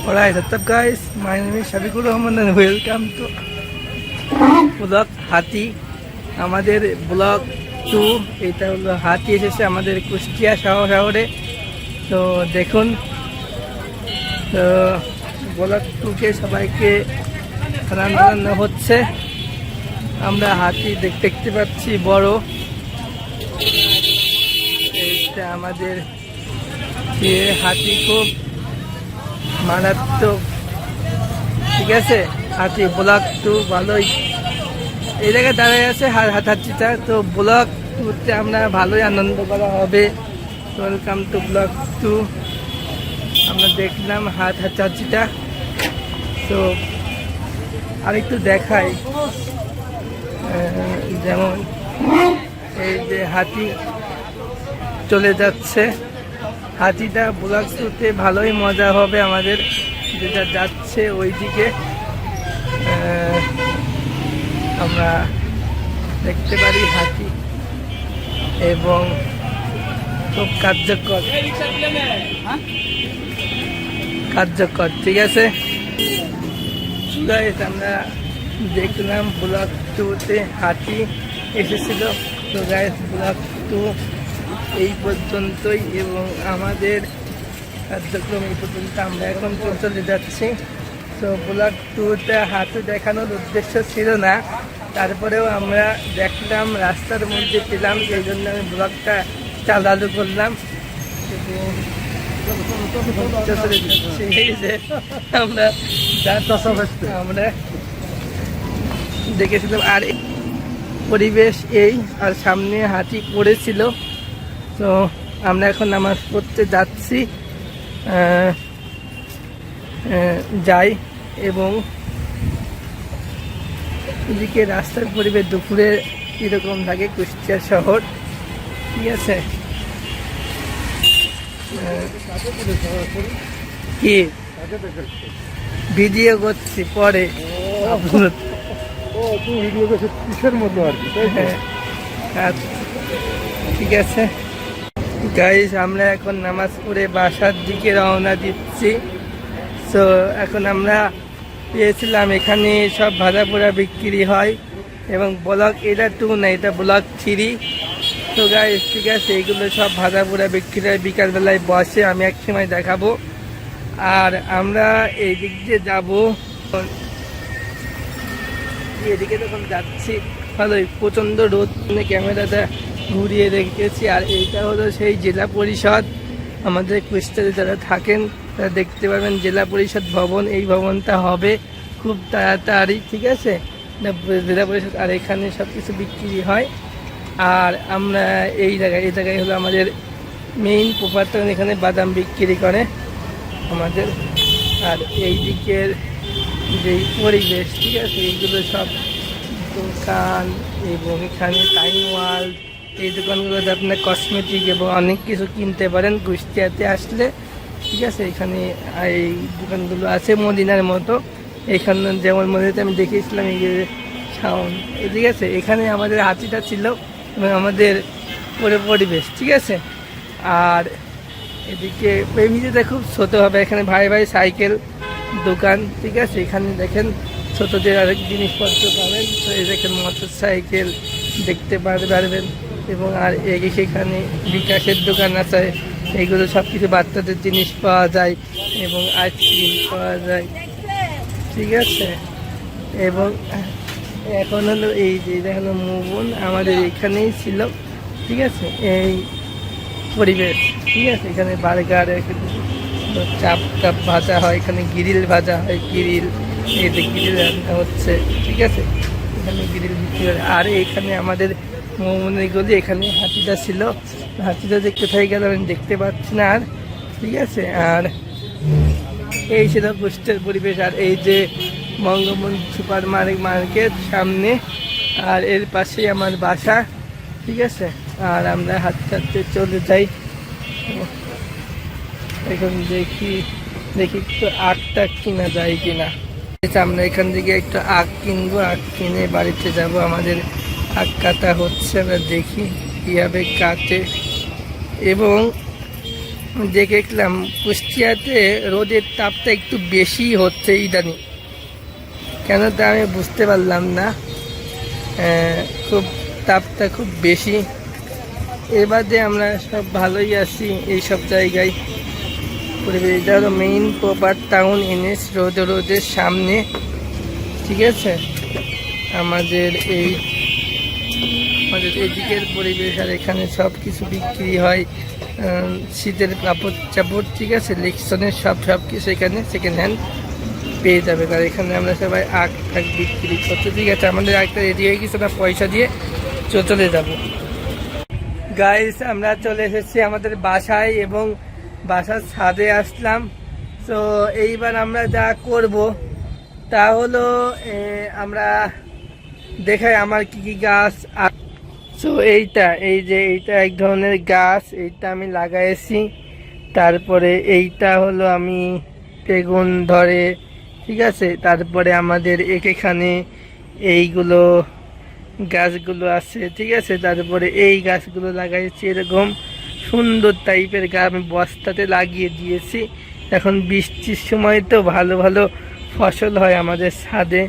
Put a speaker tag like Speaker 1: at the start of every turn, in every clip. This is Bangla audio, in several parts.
Speaker 1: Alright, what's up guys? My name is Shafiqur Rahman and welcome to blog হাতি। আমাদের ব্লগ 2 এটা হলো হাতি এসেছে আমাদের কুষ্টিয়া শহরে। তো দেখুন, তো ব্লগ 2কে সবাইকে জানানো হচ্ছে। আমরা হাতি দেখতে পাচ্ছি বড়, এইটা আমাদের হাতি খুব মারাত্মক, ঠিক আছে। হাতি ব্লগ 2 ভালোই এই জায়গায় দাঁড়ায় আছে হাতিটা। তো ব্লগ 2তে আমরা ভালোই আনন্দ করা হবে। Welcome to blog 2। আমরা দেখলাম হাতিটা। তো আরেকটু দেখাই, যেমন এই যে হাতি চলে যাচ্ছে। হাতিটা ব্লগ 2তে ভালোই মজা হবে আমাদের, যেটা যাচ্ছে ওই দিকে আমরা দেখতে পারি হাতি, এবং খুব কার্যকর, ঠিক আছে। আমরা দেখলাম ব্লগ 2তে হাতি এসেছিল। তো গাইস, ব্লগ 2 এই পর্যন্তই, এবং আমাদের কার্যক্রম এই পর্যন্ত। আমরা এখন চলে যাচ্ছি। তো ব্লগ 2তে হাতি দেখানোর উদ্দেশ্য ছিল না, তারপরেও আমরা দেখলাম, রাস্তার মধ্যে পেলাম, সেই জন্য আমি ব্লগটা চালু করলাম। আমরা দেখেছিলাম, আর পরিবেশ এই, আর সামনে হাতি পড়েছিল। তো আমরা এখন নামাজ পড়তে যাচ্ছি, যাই। এবং এদিকে রাস্তার পরিবেশ দুপুরে এরকম থাকে কুষ্টিয়া শহর, ঠিক আছে। কি ভিডিও করছি পরে, ঠিক আছে গাইস। আমরা এখন নামাজ পড়ে বাসার দিকে রওনা দিচ্ছি। তো এখন আমরা পেয়েছিলাম এখানে সব ভাজা পোড়া বিক্রি হয়, এবং ব্লগ এটা 2 না, এটা ব্লগ 3। তো গাইস, ঠিক আছে, এগুলো সব ভাজা পোড়া বিক্রি হয়, বিকালবেলায় বসে, আমি এক সময় দেখাবো। আর আমরা এই দিক দিয়ে যাবো, এদিকে যখন যাচ্ছি ভালোই প্রচণ্ড রোদ, ক্যামেরাটা ঘুরিয়ে রেখেছি। আর এইটা হলো সেই জেলা পরিষদ, আমাদের কুষ্টিয়াতে যারা থাকেন তারা দেখতে পাবেন জেলা পরিষদ ভবন। এই ভবনটা হবে খুব তাড়াতাড়ি, ঠিক আছে, জেলা পরিষদ। আর এখানে সব কিছু বিক্রি হয়। আর আমরা এই জায়গায় হলো আমাদের মেইন প্রপারটা, এখানে বাদাম বিক্রি করে আমাদের। আর এই দিকের যেই পরিবেশ, ঠিক আছে, এইগুলো সব দোকান, এবং এখানে টাইম ওয়ার্ল্ড, এই দোকানগুলোতে আপনার কসমেটিক এবং অনেক কিছু কিনতে পারেন কুষ্টিয়াতে আসলে, ঠিক আছে। এখানে এই দোকানগুলো আছে মদিনার মতো। এখানে যেমন মদিনাতে আমি দেখিয়েছিলাম এই যে সাউন্ড, ঠিক আছে। এখানে আমাদের হাতিটা ছিল, এবং আমাদের পরিবেশ, ঠিক আছে। আর এদিকে এমনিতে খুব ছোটো হবে, এখানে ভাই সাইকেল দোকান, ঠিক আছে। এখানে দেখেন ছোটদের আরেক জিনিসপত্র পাবেন। তো এই দেখেন মোটর সাইকেল দেখতে পারবেন, এবং আর এখানে বিকাশের দোকান আছে, এইগুলো সব কিছু বাচ্চাদের জিনিস পাওয়া যায়, এবং আইসক্রিম পাওয়া যায়, ঠিক আছে। এবং এখন হলো এই যে হলো মুবন, আমাদের এখানেই ছিল, ঠিক আছে, এই পরিবেশ, ঠিক আছে। এখানে বার্গার, চাপ ভাজা হয়, এখানে গ্রিল ভাজা হয়, গ্রিল, এই যে গ্রিল রান্না হচ্ছে, ঠিক আছে। এখানে গ্রিল বিক্রি হয়। আর এখানে আমাদের মোমনের গলি, এখানে হাতিটা ছিল, হাতিটা যে কোথায় গেল আমি দেখতে পাচ্ছি না আর, ঠিক আছে। আর এই ছিল কুষ্টিয়ার পরিবেশ। আর এই যে বঙ্গবন্ধু সুপার মার্কেট সামনে, আর এর পাশেই আমার বাসা, ঠিক আছে। আর আমরা হাঁটতে চলে যাই। এখন দেখি একটু আখটা কিনা যায় কিনা। আমরা এখান থেকে একটু আখ কিনবো, আখ কিনে বাড়িতে যাব। আমাদের আখ কাটা হচ্ছে, আমরা দেখি কীভাবে কাটে। এবং দেখলাম কুষ্টিয়াতে রোদের তাপটা একটু বেশি হচ্ছে ইদানিং, কেন তা আমি বুঝতে পারলাম না। খুব তাপটা খুব বেশি। এবারে আমরা সব ভালোই আছি এই সব জায়গায়। পরিবেশ, এটা হলো মেইন প্রপার টাউন NH রোডের সামনে, ঠিক আছে। আমাদের এদিকের পরিবেশ, আর এখানে সব কিছু বিক্রি হয়, শীতের কাপড় চাপড়, ঠিক আছে, লেকশনের সব কিছু এখানে সেকেন্ড হ্যান্ড পেয়ে যাবে। আর এখানে আমরা সবাই আখ বিক্রি করছি, ঠিক আছে। আমাদের একটা রেডি হয়ে গেছে, আমরা পয়সা দিয়ে চলে যাব। গাইস, আমরা চলে এসেছি আমাদের বাসায় এবং বাসার ছাদে আসলাম। তো এইবার আমরা যা করব তা হলো আমরা দেখাই আমার কি কি গাছ। তো এইটা এক ধরনের গাছ, এইটা আমি লাগাইছি। তারপরে এইটা হলো আমি বেগুন ধরে, ঠিক আছে। তারপরে আমাদের এখানে এইগুলো গাছগুলো আছে, ঠিক আছে। তারপরে এই গাছগুলো লাগাইছি, এরকম সুন্দর টাইপের গাছ আমি বস্তাতে লাগিয়ে দিয়েছি। এখন বৃষ্টির সময় তো ভালো ভালো ফসল হয় আমাদের ছাদে,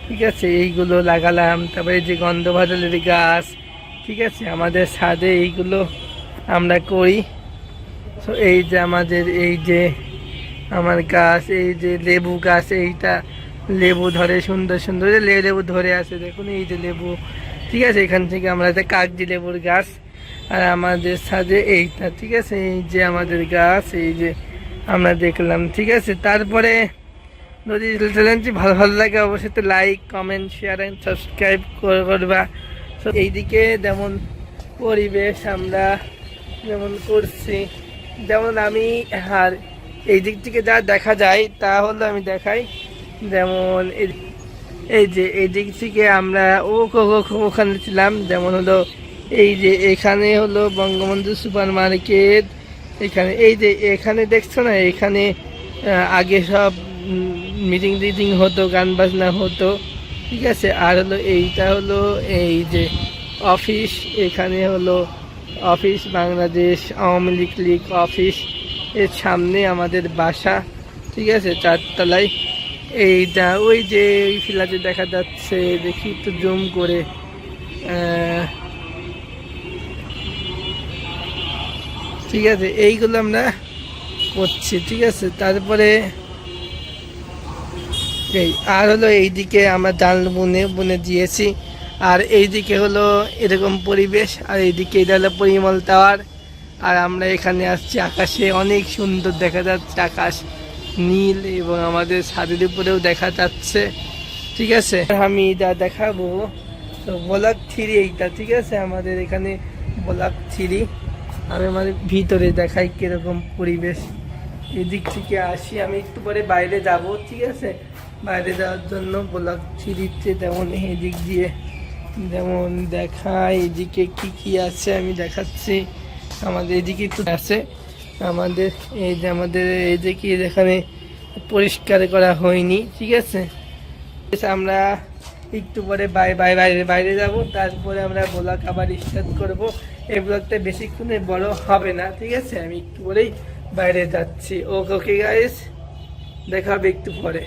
Speaker 1: ঠিক আছে। এইগুলো লাগালাম। তারপরে যে গন্ধভাজলের গাছ, ঠিক আছে, আমাদের ছাদে এইগুলো আমরা করি। তো এই যে আমাদের আমার গাছ, এই যে লেবু গাছ, এইটা লেবু ধরে সুন্দর সুন্দর লেবু ধরে আছে, দেখুন এই যে লেবু, ঠিক আছে। এখান থেকে আমরা একটা কাগজি লেবুর গাছ, আর আমাদের ছাদে এইটা, ঠিক আছে। এই যে আমাদের গাছ, এই যে আমরা দেখলাম, ঠিক আছে। তারপরে যদি চ্যানেলটি ভালো লাগে অবশ্যই তো like, comment, share and subscribe করবা। তো এইদিকে যেমন পরিবেশ আমরা যেমন করছি, যেমন আমি, আর এই দিক থেকে যা দেখা যায় তা হলো আমি দেখাই। যেমন এই যে এই দিক থেকে আমরা ওখানে ছিলাম, যেমন হলো এই যে এখানে হলো বঙ্গবন্ধু সুপার মার্কেট। এখানে এই যে এখানে দেখছো না, এখানে আগে সব মিটিং হতো, গান বাজনা হতো, ঠিক আছে। আর হলো এইটা হলো এই যে অফিস, এখানে হলো অফিস, বাংলাদেশ আওয়ামী লীগ অফিস। এর সামনে আমাদের বাসা, ঠিক আছে, 4 তলায়। এইটা ওই যে ওই ফ্ল্যাটে দেখা যাচ্ছে, দেখি একটু জুম করে, ঠিক আছে। এইগুলো আমরা করছি, ঠিক আছে। তারপরে আর হলো এইদিকে আমরা জাল বুনে দিয়েছি, আর এইদিকে হলো এরকম পরিবেশ, আর এইদিকে এটা হলো পরিমল টাওয়ার। আর আমরা এখানে আসছি, আকাশে অনেক সুন্দর দেখা যাচ্ছে, আকাশ নীল, এবং আমাদের ছাদের উপরেও দেখা যাচ্ছে, ঠিক আছে। আমি যা দেখাবো তো ব্লক 3 এইটা, ঠিক আছে। আমাদের এখানে ব্লক 3, আমি আমাদের ভিতরে দেখাই কিরকম পরিবেশ। এদিক থেকে আসি, আমি একটু পরে বাইরে যাব, ঠিক আছে। বাইরে যাওয়ার জন্য ব্লক 3-তে যেমন এদিক দিয়ে যেমন দেখায়, এদিকে কি আছে আমি দেখাচ্ছি। আমাদের এদিকে একটু আছে, আমাদের এই যে কি এখানে পরিষ্কার করা হয়নি, ঠিক আছে। আমরা একটু পরে বাইরে যাব, তারপরে আমরা ব্লগ আবার স্টার্ট করব। এই ব্লগটা বেশিক্ষণে বড় হবে না, ঠিক আছে। আমি একটু পরেই বাইরে যাচ্ছি। ওকে গাইস, দেখা হবে একটু পরে।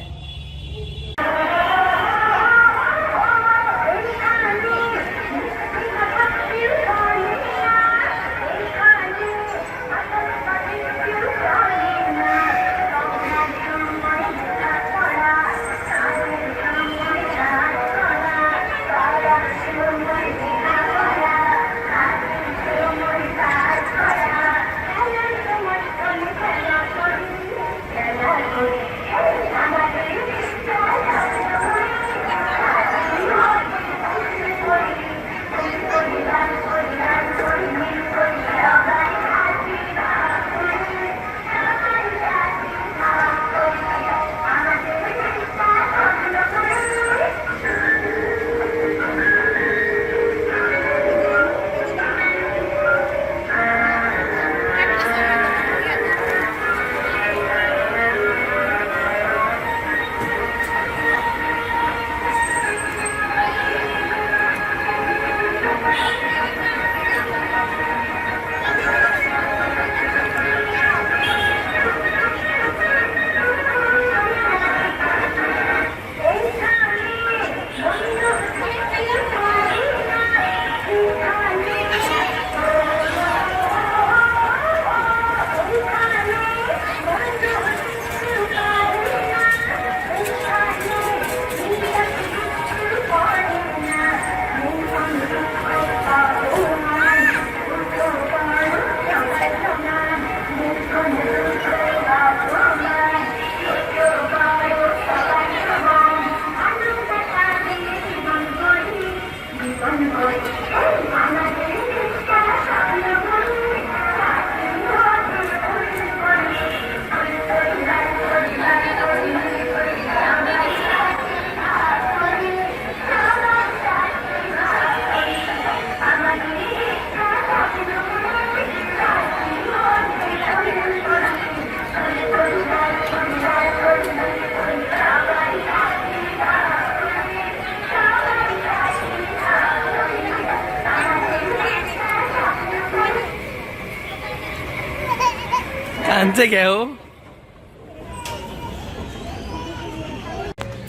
Speaker 1: से क्या हो?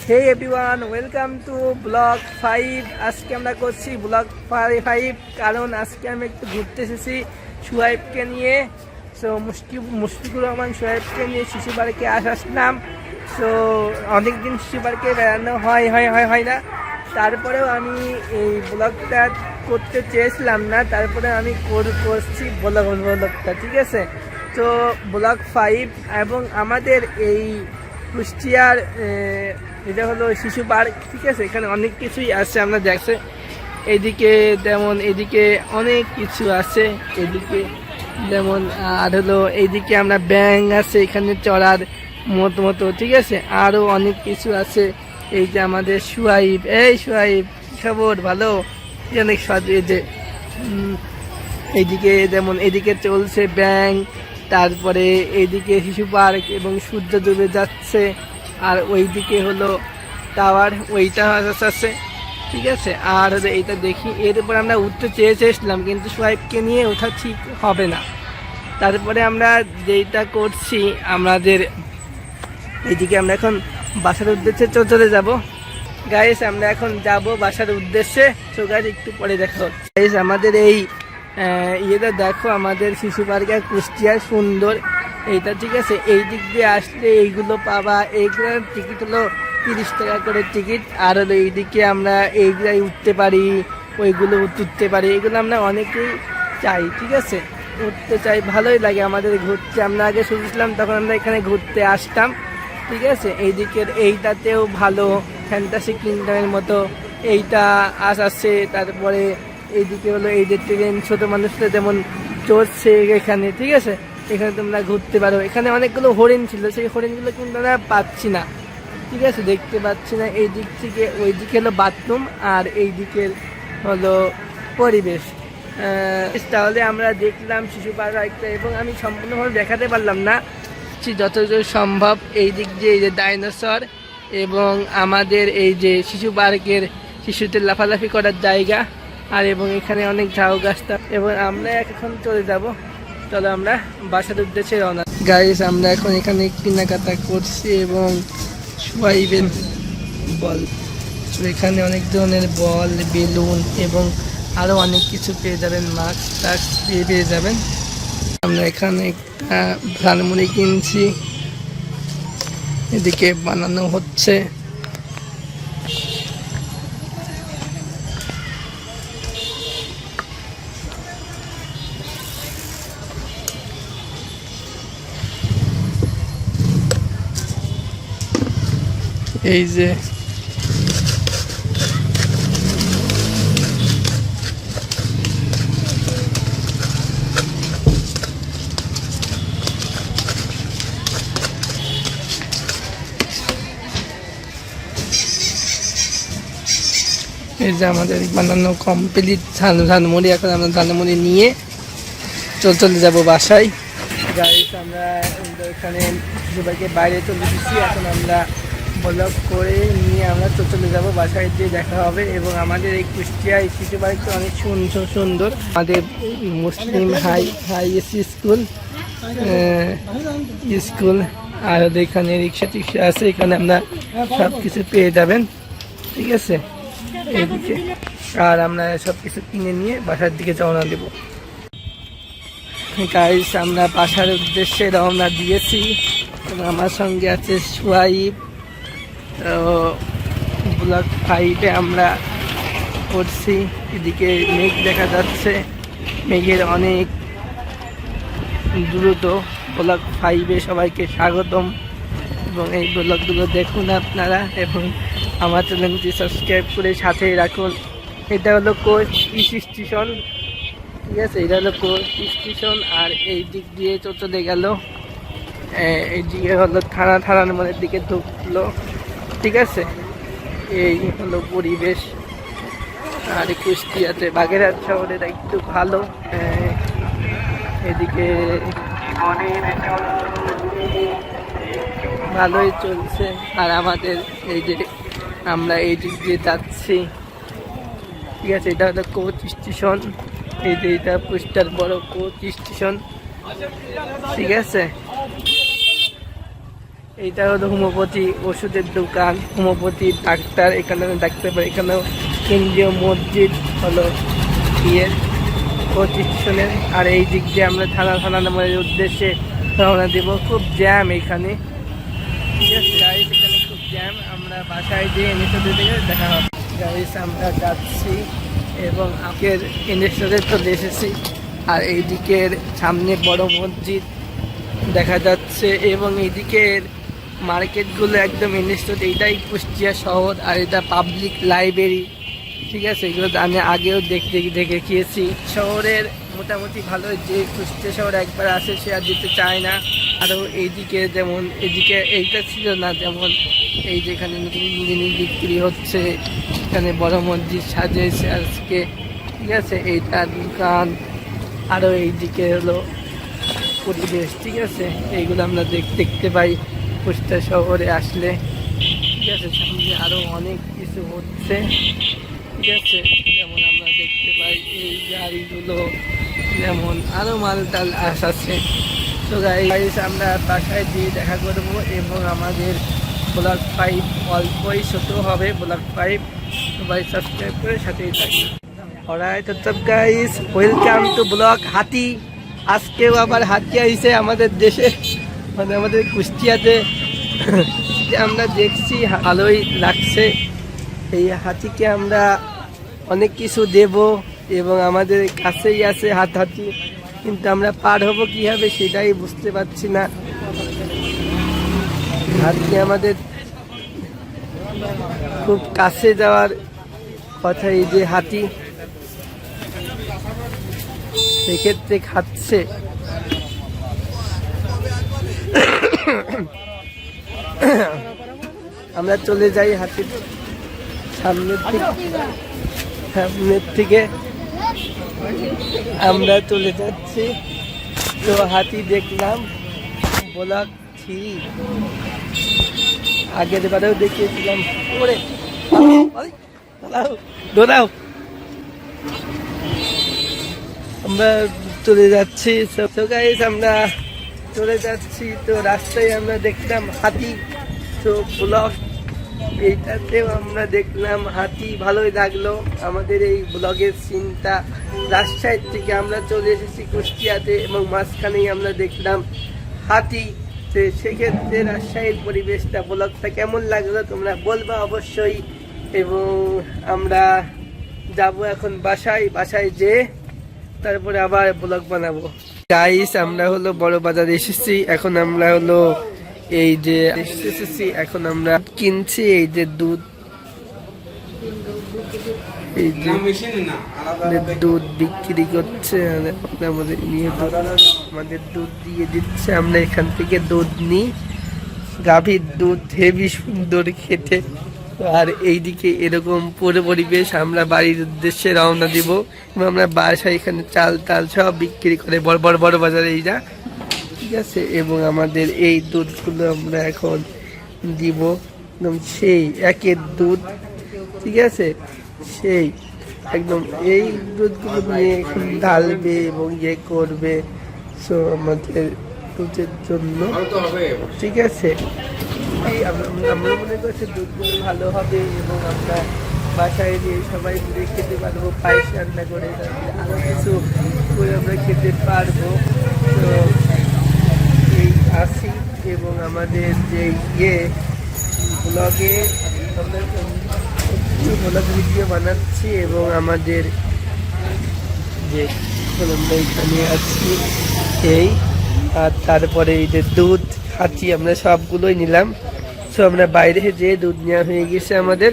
Speaker 1: Hey everyone, welcome to blog 5। আজকে আমরা করছি ব্লগ 5 কারণ আজকে আমি একটু ঘুরতে এসেছি সুহাইবকে নিয়ে। সো মুশফিকুর রহমান সুহাইবকে নিয়ে শিশু পার্কে আসলাম। সো অনেকদিন শিশু পার্কে বেড়ানো হয় না, তারপরেও আমি এই ব্লগটা করতে চেয়েছিলাম না, তারপরে আমি করছি ব্লগটা, ঠিক আছে। তো ব্লগ 5 এবং আমাদের এই কুষ্টিয়ার এটা হলো শিশু পার্ক, ঠিক আছে। এখানে অনেক কিছুই আছে, আমরা দেখছে এদিকে যেমন এদিকে অনেক কিছু আছে, এদিকে যেমন আর হলো এইদিকে আমরা ব্যাঙ আছে এখানে চড়ার মতো, ঠিক আছে। আরও অনেক কিছু আছে। এই যে আমাদের সুহাইব, এই সুহাইব খবর ভালো, অনেক এই যে এইদিকে যেমন এদিকে চলছে ব্যাঙ, তারপরে এইদিকে শিশু পার্ক এবং সূর্য ডুবে যাচ্ছে, আর ওইদিকে হলো টাওয়ার, ওইটা আছে, ঠিক আছে। আর হলো এইটা দেখি, এর উপর আমরা উঠতে চেয়েছিলাম কিন্তু সোহাইবকে নিয়ে ওঠা ঠিক হবে না। তারপরে আমরা যেটা করছি, আমাদের এইদিকে আমরা এখন বাসার উদ্দেশ্যে চলে যাব গাইস। আমরা এখন যাব বাসার উদ্দেশ্যে। তো গাইস একটু পরে দেখা হচ্ছে গাইস। আমাদের এই ইয়েটা দেখো, আমাদের শিশু পার্কে কুষ্টিয়ার সুন্দর এইটা, ঠিক আছে। এই দিক দিয়ে আসলে এইগুলো পাবা। এইগুলোর টিকিট হলো 30 টাকা করে টিকিট। আর হলো এইদিকে আমরা এইগুলাই উঠতে পারি, ওইগুলো উঠতে পারি, এগুলো আমরা অনেকেই চাই, ঠিক আছে। উঠতে চাই, ভালোই লাগে আমাদের ঘুরতে। আমরা আগে শুনেছিলাম, তখন আমরা এখানে ঘুরতে আসতাম, ঠিক আছে। এইদিকের এইটাতেও ভালো, ফ্যান্টাসি কিংডমের মতো এইটা আছে। তারপরে এইদিকে হলো এই যে ট্রেন, ছোটো মানুষরা যেমন চড়ছে এখানে, ঠিক আছে। এখানে তোমরা ঘুরতে পারো। এখানে অনেকগুলো হরিণ ছিল, সেই হরিণগুলো কিন্তু আমরা পাচ্ছি না, ঠিক আছে, দেখতে পাচ্ছি না। এই দিক থেকে ওই দিকে হলো বাথরুম, আর এই দিকের হলো পরিবেশ। তাহলে আমরা দেখলাম শিশু পার্কটা, এবং আমি সম্পূর্ণভাবে দেখাতে পারলাম না, যতদূর সম্ভব। এই দিক দিয়ে এই যে ডাইনোসর, এবং আমাদের এই যে শিশু পার্কের শিশুদের লাফালাফি করার জায়গা, আর এবং এখানে অনেক ঝাউ গাছটা। এবং আমরা এখন চলে যাব, চলো আমরা বাসার উদ্দেশ্যে রওনা। গাইস আমরা এখন এখানে কেনাকাটা করছি, এবং সোহাইবের বল, এখানে অনেক ধরনের বল, বেলুন এবং আরও অনেক কিছু পেয়ে যাবেন, মাস্ক টাস্ক পেয়ে যাবেন। আমরা এখানে একটা ঝালমুড়ি কিনছি, এদিকে বানানো হচ্ছে। এই যে আমাদের বানানো কমপ্লিট ঝালমুড়ি। এখন আমরা ঝালমুড়ি নিয়ে চলে যাব বাসায়। গাইস আমরা এখানে সবাইকে বাইরে চলে এসেছি, এখন আমরা ব্লগ করে নিয়ে আমরা চলে যাব বাসায়, দিয়ে দেখা হবে। এবং আমাদের এই কুষ্টিয়া শিশু পার্কটা অনেক সুন্দর। আমাদের মুসলিম হাই স্কুল, আর এখানে রিক্সা টিক্সা আছে, এখানে আমরা সব কিছু পেয়ে যাবেন, ঠিক আছে। এইদিকে আর আমরা সব কিছু কিনে নিয়ে বাসার দিকে রওনা দেব। গাইস আমরা বাসার উদ্দেশ্যে রওনা দিয়েছি, আমার সঙ্গে আছে সোহাইব। ব্লগ 5-এ আমরা করছি। এদিকে মেঘ দেখা যাচ্ছে, মেঘের অনেক দ্রুত। ব্লগ 5-এ সবাইকে স্বাগতম, এবং এই ব্লগগুলো দেখুন আপনারা, এবং আমার চ্যানেলটি সাবস্ক্রাইব করে সাথেই রাখুন। এটা হলো কোচ স্টেশন, ঠিক আছে, এটা হলো কোচ স্টেশন। আর এই দিক দিয়ে চলে গেল, এইদিকে হলো থানার মনের দিকে ঢুকলো, ঠিক আছে। এই হলো পরিবেশ। আর কুষ্টিয়াতে বাগেরহাট শহরের একটু ভালো, এদিকে ভালোই চলছে। আর আমাদের এই যে আমরা এই দিক দিয়ে যাচ্ছি, ঠিক আছে। এটা হলো কোচ স্টেশন, এই যে এটা পোস্টার বড় কোচ স্টেশন, ঠিক আছে। এইটা হলো হোমিওপ্যাথি ওষুধের দোকান, হোমিওপ্যাথি ডাক্তার এখানে দেখতে পাই। এখানেও কেন্দ্রীয় মসজিদ হলো বিয়ের প্রতিষ্ঠানের। আর এই দিক দিয়ে আমরা থানা নামের উদ্দেশ্যে রওনা দেব। খুব জ্যাম এখানে, ঠিক আছে গাইস, এখানে খুব জ্যাম। আমরা বাসায় দিয়ে এনেস্টোদের দিকে দেখা হবে গাইস। আমরা যাচ্ছি এবং আগের এনেস্টোদের চলে এসেছি। আর এই দিকের সামনে বড় মসজিদ দেখা যাচ্ছে এবং এইদিকের মার্কেটগুলো একদম এনেস্টোর। এইটাই কুষ্টিয়া শহর আর এটা পাবলিক লাইব্রেরি, ঠিক আছে। এগুলো আমি আগেও দেখে গিয়েছি। শহরের মোটামুটি ভালো, যে কুষ্টিয়া শহর একবার আসে সে আর যেতে চায় না। আরও এইদিকে যেমন এদিকে এইটা ছিল না, যেমন এই যেখানে নতুন জিনিস বিক্রি হচ্ছে, এখানে বড় মসজিদ সাজিয়েছে আজকে, ঠিক আছে। এইটা দোকান, আরও এইদিকে হলো পরিবেশ, ঠিক আছে। এইগুলো আমরা দেখতে পাই কুষ্টিয়া শহরে আসলে, ঠিক আছে। সামনে আরও অনেক কিছু হচ্ছে, ঠিক আছে। যেমন আমরা দেখতে পাই এই গাড়িগুলো, যেমন আরও মালটাল আসছে। তো গাইস আমরা বাসায় দিয়ে দেখা করব এবং আমাদের ব্লগ 5 অল্পই ছোট হবে। ব্লগ 5 সবাই সাবস্ক্রাইব করে সাথেই থাকি। Alright guys, welcome to blog হাতি। আজকেও আবার হাতি আইছে আমাদের দেশে, মানে আমাদের কুষ্টিয়াতে। আমরা দেখছি ভালোই লাগছে। এই হাতিকে আমরা অনেক কিছু দেব এবং আমাদের কাছেই আছে হাতি, কিন্তু আমরা পার হব কীভাবে সেটাই বুঝতে পারছি না। হাতি আমাদের খুব কাছে যাওয়ার কথা। এই যে হাতি সেক্ষেত্রে খাচ্ছে। আমরা চলে যাই হাতির সামনের থেকে আমরা চলে যাচ্ছি। তো হাতি দেখলাম ব্লগ 3 আগের বারেও দেখিয়েছিলাম। ওরে দৌড়াও, আমরা চলে যাচ্ছি। তো গাইস আমরা চলে যাচ্ছি, তো রাস্তায় আমরা দেখলাম হাতি। তো ব্লগ এইটাতেও আমরা দেখলাম হাতি, ভালোই লাগলো। আমাদের এই ব্লগের সিনটা রাজশাহী থেকে আমরা চলে এসেছি কুষ্টিয়াতে এবং মাঝখানেই আমরা দেখলাম হাতি। তো সেক্ষেত্রে রাজশাহীর পরিবেশটা, ব্লগটা কেমন লাগলো তোমরা বলবা অবশ্যই। এবং আমরা যাব এখন বাসায় যেয়ে তারপরে আবার ব্লগ বানাবো। গাইস আমরা হলো বড় বাজার এসেছি। এখন আমরা হলো এই যে এসেছি, এখন আমরা কিনছি এই যে দুধ, এই যে দুধ বিক্রি করছে আমাদের নিয়ে, আমাদের দুধ দিয়ে দিচ্ছে। আমরা এখান থেকে দুধ নিই, গাভীর দুধ, হেবি সুন্দর খেতে। আর এইদিকে এরকম পুরো পরিবেশ। আমরা বাড়ির উদ্দেশ্যে রওনা দিব এবং আমরা বাসায় এখানে চাল সব বিক্রি করে বড় বাজারে এইটা, ঠিক আছে। এবং আমাদের এই দুধগুলো আমরা এখন দিব, একদম সেই একের দুধ, ঠিক আছে, সেই একদম এই দুধগুলো নিয়ে এখন ঢালবে এবং ইয়ে করবে। সো আমাদের দুধের জন্য, ঠিক আছে। আমরা মনে করছি দুধগুলো ভালো হবে এবং আমরা বাসায় দিয়ে সবাই মিলে খেতে পারবো, পায়েস রান্না করে, আরও কিছু করে আমরা খেতে পারবো। তো এই আসি এবং আমাদের যে ব্লগে আমরা ব্লগ ভিডিও বানাচ্ছি এবং আমাদের যে আমরা এখানে আছি এই, আর তারপরে এই যে দুধ খাচ্ছি আমরা সবগুলোই নিলাম। তো আমরা বাইরে যে দুধ নেওয়া হয়ে গেছে আমাদের,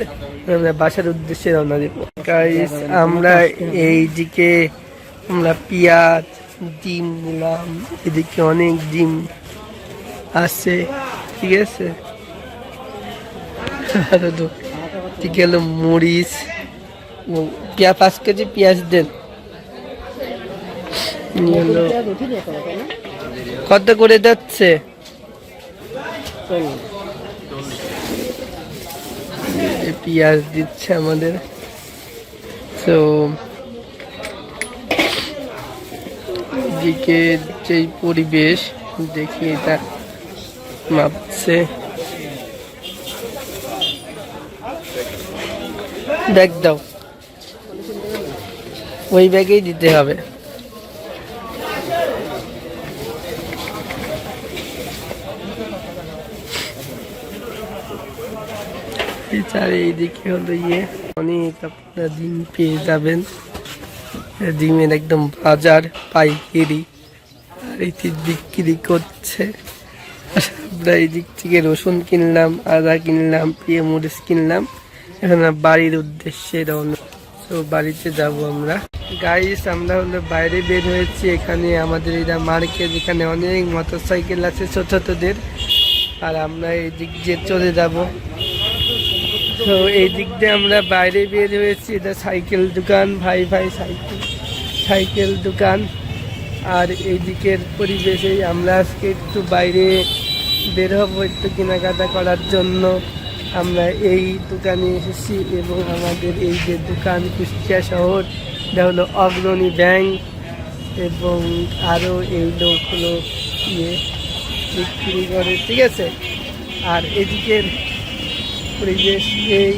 Speaker 1: আমরা বাসার উদ্দেশ্যে রওনা দেব। গাইস আমরা এইদিকে আমরা পেঁয়াজ, ডিম নিলাম, এদিকে অনেক ডিম আছে, ঠিক আছে। ঠিক হলো মরিচ, পেঁয়াজ 5 কেজি পেঁয়াজ দেন। কত করে যাচ্ছে? পেঁয়াজ দিচ্ছে আমাদের। তো এদিকে যে পরিবেশ দেখি, এটা মাপছে। ব্যাগ দাও, ওই ব্যাগেই দিতে হবে। এইদিকে হলো অনেক আপনারা ডিম পেয়ে যাবেন, ডিমের একদম বাজার পাইকারি, আর এটি বিক্রি করছে। আমরা এই দিক থেকে রসুন কিনলাম, আদা কিনলাম, পেঁয়াজমরিচ কিনলাম। এখন বাড়ির উদ্দেশ্যে রওনা। তো বাড়িতে যাব আমরা। গাইস, আমরা হলো বাইরে বের হয়েছি। এখানে আমাদের এটা মার্কেট, এখানে অনেক মোটরসাইকেল আছে ছোট ছোটদের, আর আমরা এই দিক দিয়ে চলে যাব। তো এই দিক দিয়ে আমরা বাইরে বের হয়েছি। এটা সাইকেল দোকান, ভাই সাইকেল দোকান। আর এই দিকের পরিবেশে আমরা আজকে একটু বাইরে বের হবো একটু কেনাকাটা করার জন্য। আমরা এই দোকানে এসেছি এবং আমাদের এই যে দোকান কুষ্টিয়া শহর, এটা হলো অগ্রণী ব্যাংক, এবং আরও এই লোকগুলো বিক্রি করে, ঠিক আছে। আর এদিকের পরিবেশ এই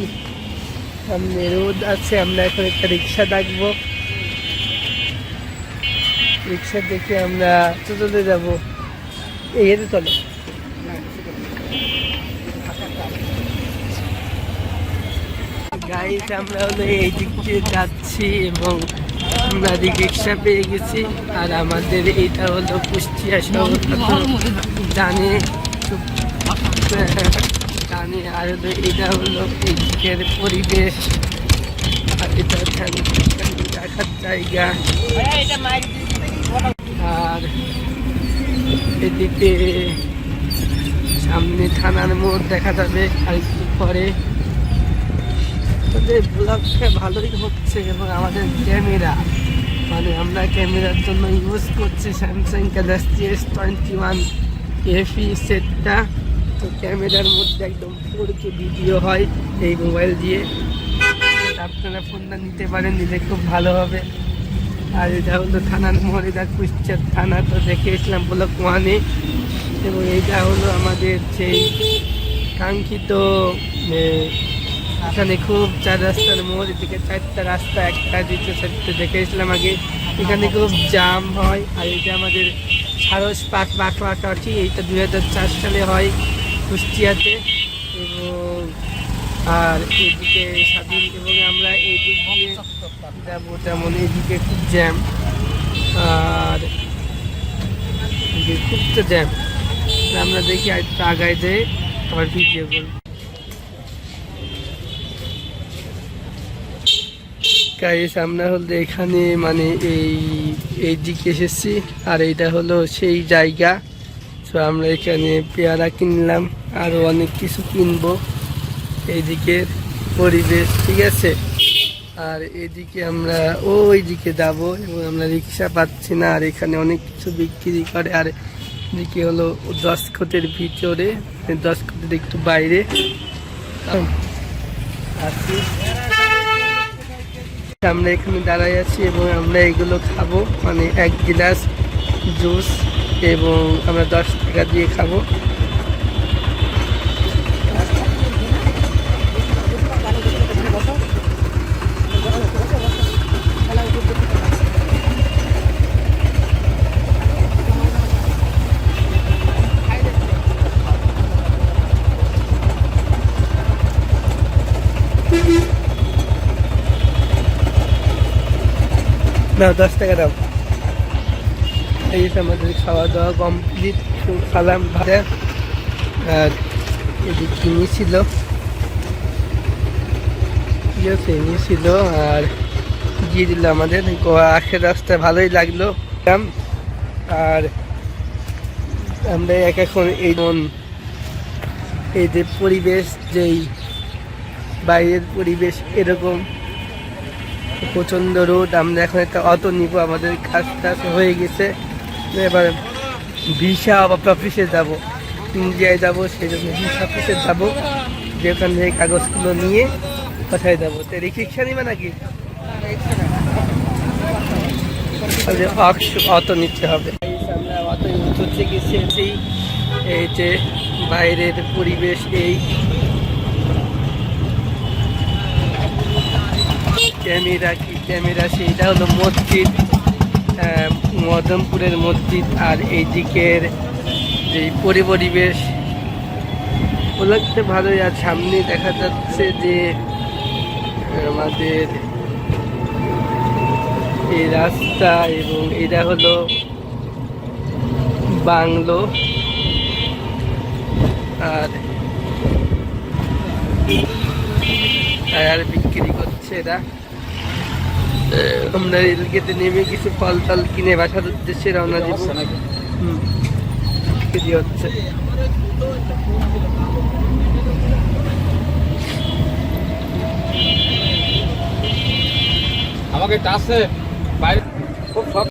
Speaker 1: সামনে রোদ আছে। আমরা এখন একটা রিক্সা ডাকবো, রিক্সা দেখে আমরা চলে যাবো। এই হেঁটে চলো। গাইস, আমরা হলো এই দিক দিয়ে যাচ্ছি এবং আমরা রিক্সা পেয়ে গেছি। আর আমাদের এইটা হলো কুষ্টিয়া শহর, জানে। আর এটা হলো এই দিকের পরিবেশ, আর এটা দেখার জায়গা। আর এদিকে সামনে থানার মোড় দেখা যাবে আর একটু পরে। ব্লগটা ভালোই হচ্ছে এবং আমাদের ক্যামেরা, মানে আমরা ক্যামেরার জন্য ইউজ করছি স্যামসাং গ্যালাক্সি S21 FE সেটটা। তো ক্যামেরার মধ্যে একদম 4K ভিডিও হয় এই মোবাইল দিয়ে। আপনারা ফোনটা নিতে পারেন, নিলে খুব ভালো হবে। আর এটা হলো থানার মোড়, এটা কুষ্টিয়া থানা। তো দেখে এসলাম ব্লক 1-এ। এবং এইটা হলো আমাদের সেই কাঙ্ক্ষিত, এখানে খুব 4 রাস্তার মোড়, এদিকে 4টা রাস্তা, 1টা 2টা 4টে দেখে এসলাম আগে। এখানে খুব জাম হয়। আর এটা আমাদের সারস পাঠি, এইটা 2004 সালে হয় কুষ্টিয়াতে। এবং আর এইদিকে স্বাধীন, এবং আমরা এই দিক দিয়ে যাবো, তেমন এইদিকে খুব জ্যাম, আর খুব তো জ্যাম। আমরা দেখি আর একটু আগায় যেয়ে আবার ভিডিও করব। গাইস, আমরা হলো এখানে মানে এই দিকে এসেছি, আর এইটা হলো সেই জায়গা। তো আমরা এখানে পেয়ারা কিনলাম, আরও অনেক কিছু কিনবো। এইদিকের পরিবেশ, ঠিক আছে। আর এদিকে আমরা ওই দিকে যাবো এবং আমরা রিক্সা পাচ্ছি না। আর এখানে অনেক কিছু বিক্রি করে। আর এদিকে হলো 10 কোটের ভিতরে, 10 কোটের একটু বাইরে আছি। আমরা এখানে দাঁড়াই আছি এবং আমরা এগুলো খাবো, মানে 1 গ্লাস জুস, এবং আমরা 10 টাকা দিয়ে খাবো। দাও, 10 টাকা দাও। এই আমাদের খাওয়া দাওয়া কমপ্লিট। খালাম ভাজা, আর এদিকে চিনি ছিল, চিনি ছিল, আর দিয়ে দিল আমাদের। আখের রাস্তা ভালোই লাগলো। আর আমরা এখন এই যে পরিবেশ, যেই বাইরের পরিবেশ এরকম, প্রচণ্ড রোদ। আমরা এখন একটা অটো নিব, আমাদের কাজ টাজ হয়ে গেছে। এবার ভিসা অফিসে যাব, ইন্ডিয়ায় যাব, সেই জন্য ভিসা অফিসে যাবো, যে ওখান থেকে কাগজগুলো নিয়ে কোথায় যাবো। তো রিক্সা নিবে নাকি? অটো নিতে হবে। আমরা অটো উঠতে গেছি, এই যে বাইরের পরিবেশ এই। ক্যামেরা কি ক্যামেরা, সেইটা হলো মসজিদ, মদনপুরের মসজিদ। আর এই দিকের যে পরিবেশ ওগুলোতে ভালোই। আর সামনে দেখা যাচ্ছে যে আমাদের এই রাস্তা, এবং এটা হলো বাংলো। আর টায়ার বিক্রি করছে এরা। আমরা রেলগেটে নেমে কিছু ফল টল কিনে বাসার উদ্দেশ্যে রওনা দিব। বিক্রি হচ্ছে।
Speaker 2: আমাকে টাসে বাইরে খুব